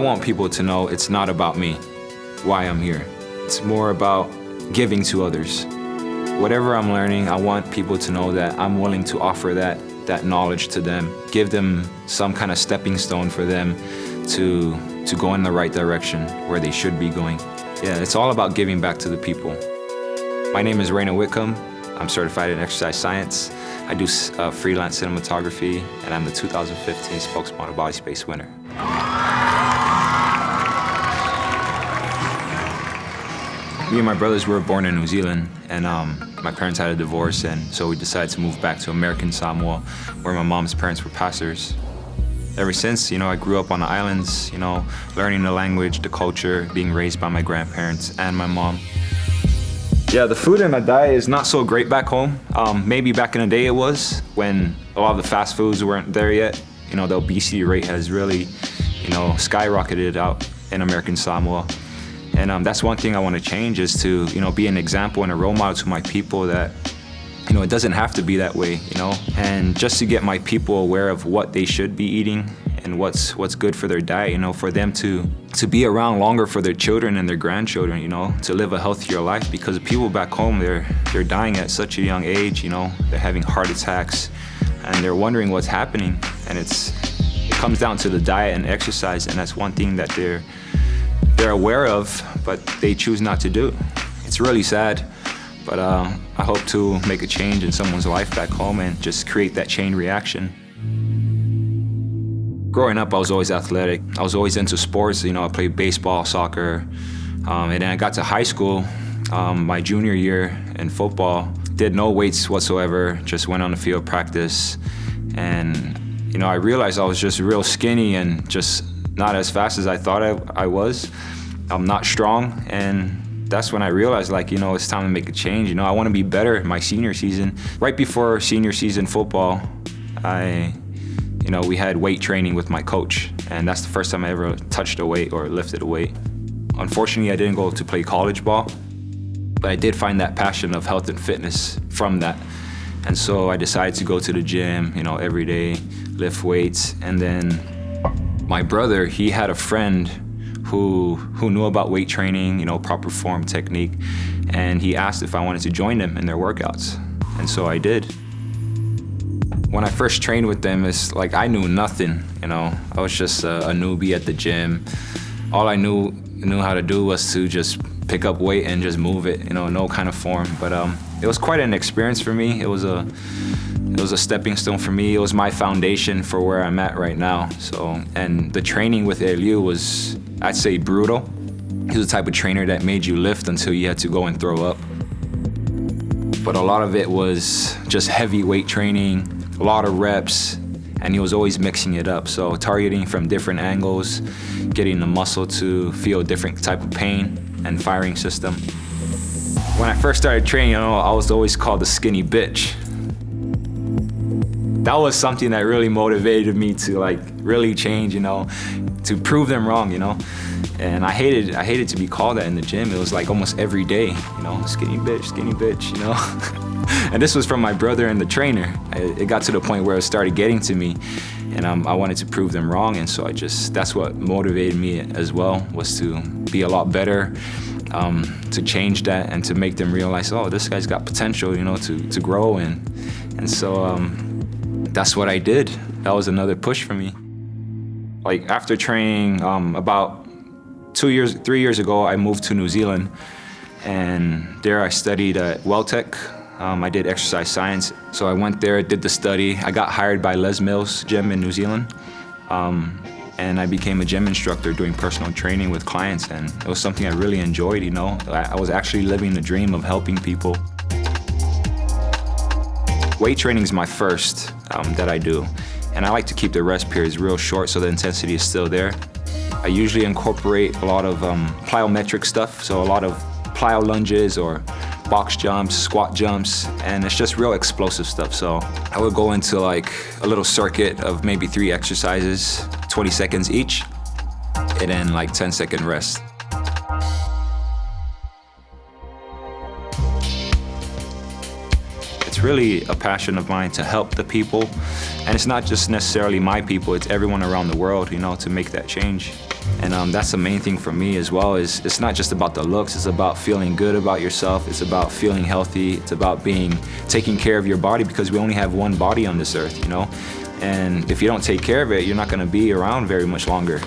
want people to know it's not about me, why I'm here. It's more about giving to others. Whatever I'm learning, I want people to know that I'm willing to offer that knowledge to them, give them some kind of stepping stone for them to go in the right direction where they should be going. Yeah, it's all about giving back to the people. My name is Raynor Whitcombe. I'm certified in exercise science. I do freelance cinematography, and I'm the 2015 Spokesmodel BodySpace winner. Me and my brothers were born in New Zealand, and my parents had a divorce, and so we decided to move back to American Samoa, where my mom's parents were pastors. Ever since, I grew up on the islands, learning the language, the culture, being raised by my grandparents and my mom. Yeah, the food in my diet is not so great back home. Maybe back in the day it was, when a lot of the fast foods weren't there yet. The obesity rate has really, skyrocketed out in American Samoa. And that's one thing I want to change, is to, be an example and a role model to my people that, it doesn't have to be that way, and just to get my people aware of what they should be eating and what's good for their diet, for them to be around longer for their children and their grandchildren, to live a healthier life, because the people back home, they're dying at such a young age, they're having heart attacks, and they're wondering what's happening. And it comes down to the diet and exercise, and that's one thing that they're aware of, but they choose not to do. It's really sad, but I hope to make a change in someone's life back home and just create that chain reaction. Growing up, I was always athletic. I was always into sports. I played baseball, soccer, and then I got to high school, my junior year in football. Did no weights whatsoever, just went on the field, practice, and I realized I was just real skinny and just not as fast as I thought I was. I'm not strong, and that's when I realized, it's time to make a change. I want to be better in my senior season. Right before senior season football, we had weight training with my coach, and that's the first time I ever touched a weight or lifted a weight. Unfortunately, I didn't go to play college ball, but I did find that passion of health and fitness from that. And so I decided to go to the gym, every day, lift weights. And then my brother, he had a friend who knew about weight training, proper form, technique, and he asked if I wanted to join them in their workouts. And so I did. When I first trained with them, it's like I knew nothing, I was just a newbie at the gym. All I knew how to do was to just pick up weight and just move it, no kind of form. But it was quite an experience for me. It was a stepping stone for me. It was my foundation for where I'm at right now. So, and the training with Eliu was, I'd say, brutal. He was the type of trainer that made you lift until you had to go and throw up. But a lot of it was just heavy weight training, a lot of reps, and he was always mixing it up. So targeting from different angles, getting the muscle to feel a different type of pain and firing system. When I first started training, I was always called the skinny bitch. That was something that really motivated me to really change, to prove them wrong, And I hated to be called that in the gym. It was almost every day, skinny bitch, And this was from my brother and the trainer. It got to the point where it started getting to me, and I wanted to prove them wrong. And so that's what motivated me as well, was to be a lot better, to change that and to make them realize, oh, this guy's got potential, to grow. And so that's what I did. That was another push for me. After training, about 3 years ago, I moved to New Zealand, and there I studied at Welltech. I did exercise science, so I went there, did the study. I got hired by Les Mills Gym in New Zealand, and I became a gym instructor doing personal training with clients, and it was something I really enjoyed, I was actually living the dream of helping people. Weight training is my first that I do, and I like to keep the rest periods real short so the intensity is still there. I usually incorporate a lot of plyometric stuff, so a lot of plyo lunges or box jumps, squat jumps, and it's just real explosive stuff. So I would go into a little circuit of maybe 3 exercises, 20 seconds each, and then 10-second rest. It's really a passion of mine to help the people, and it's not just necessarily my people, it's everyone around the world, to make that change. And that's the main thing for me as well, is it's not just about the looks, it's about feeling good about yourself, it's about feeling healthy, it's about taking care of your body, because we only have one body on this earth, you know? And if you don't take care of it, you're not gonna be around very much longer.